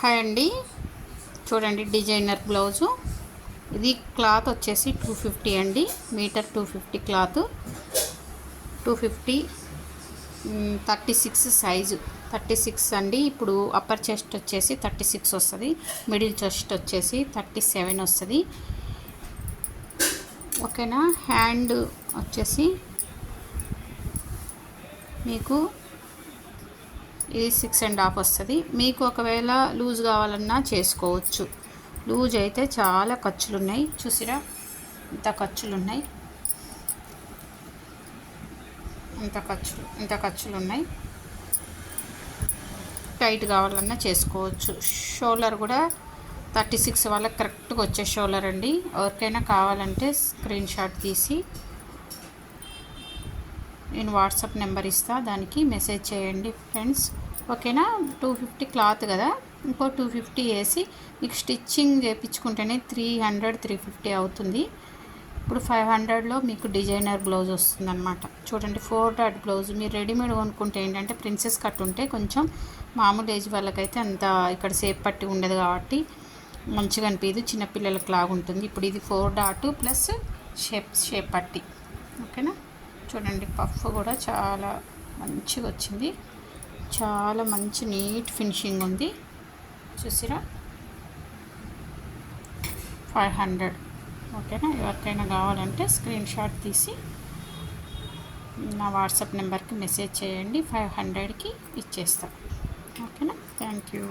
Hi అండి, చూడండి designer blouse. ఇది క్లాత్ వచ్చేసి 250 అండి, మీటర్ 250 క్లాత్. 250 36 సైజు 36 అండి. ఇప్పుడు అప్పర్ చెస్ట్ వచ్చేసి 36 వస్తుంది, మిడిల్ చెస్ట్ వచ్చేసి 37 వస్తుంది. ఓకేనా. హ్యాండ్ వచ్చేసి మీకు ఇది 6.5 వస్తుంది. మీకు ఒకవేళ లూజ్ కావాలన్నా చేసుకోవచ్చు. లూజ్ అయితే చాలా ఖర్చులు ఉన్నాయి, చూసిరా ఇంత ఖర్చులు ఉన్నాయి, ఇంత ఖర్చులు ఉన్నాయి. టైట్ కావాలన్నా చేసుకోవచ్చు. షోల్డర్ కూడా 36 వాళ్ళకి కరెక్ట్గా వచ్చే షోల్డర్ అండి. ఎవరికైనా కావాలంటే స్క్రీన్ షాట్ తీసి నేను వాట్సాప్ నెంబర్ ఇస్తా, దానికి మెసేజ్ చేయండి ఫ్రెండ్స్. ఓకేనా. 250 క్లాత్ కదా, ఇంకో 250 వేసి మీకు స్టిచ్చింగ్ చేయించుకుంటేనే 300-350 అవుతుంది. ఇప్పుడు 500లో మీకు డిజైనర్ బ్లౌజ్ వస్తుంది అనమాట. చూడండి 4 డాట్ బ్లౌజ్. మీరు రెడీమేడ్ కొనుక్కుంటే ఏంటంటే ప్రిన్సెస్ కట్ ఉంటే కొంచెం మామూలు ఏజ్ వాళ్ళకైతే అంత ఇక్కడ సేప్ పట్టి ఉండదు కాబట్టి మంచిగా అనిపించదు, చిన్నపిల్లలకు లాగా ఉంటుంది. ఇప్పుడు ఇది 4 డాట్ ప్లస్ షేప్ పట్టి. ఓకేనా. చూడండి పఫ్ కూడా చాలా మంచిగా వచ్చింది, చాలా మంచి నీట్ ఫినిషింగ్ ఉంది, చూసిరా. 500. ఓకేనా. ఎవరికైనా కావాలంటే స్క్రీన్ షాట్ తీసి నా వాట్సాప్ నెంబర్కి మెసేజ్ చేయండి, 500కి ఇచ్చేస్తాం. ఓకేనా. Thank you.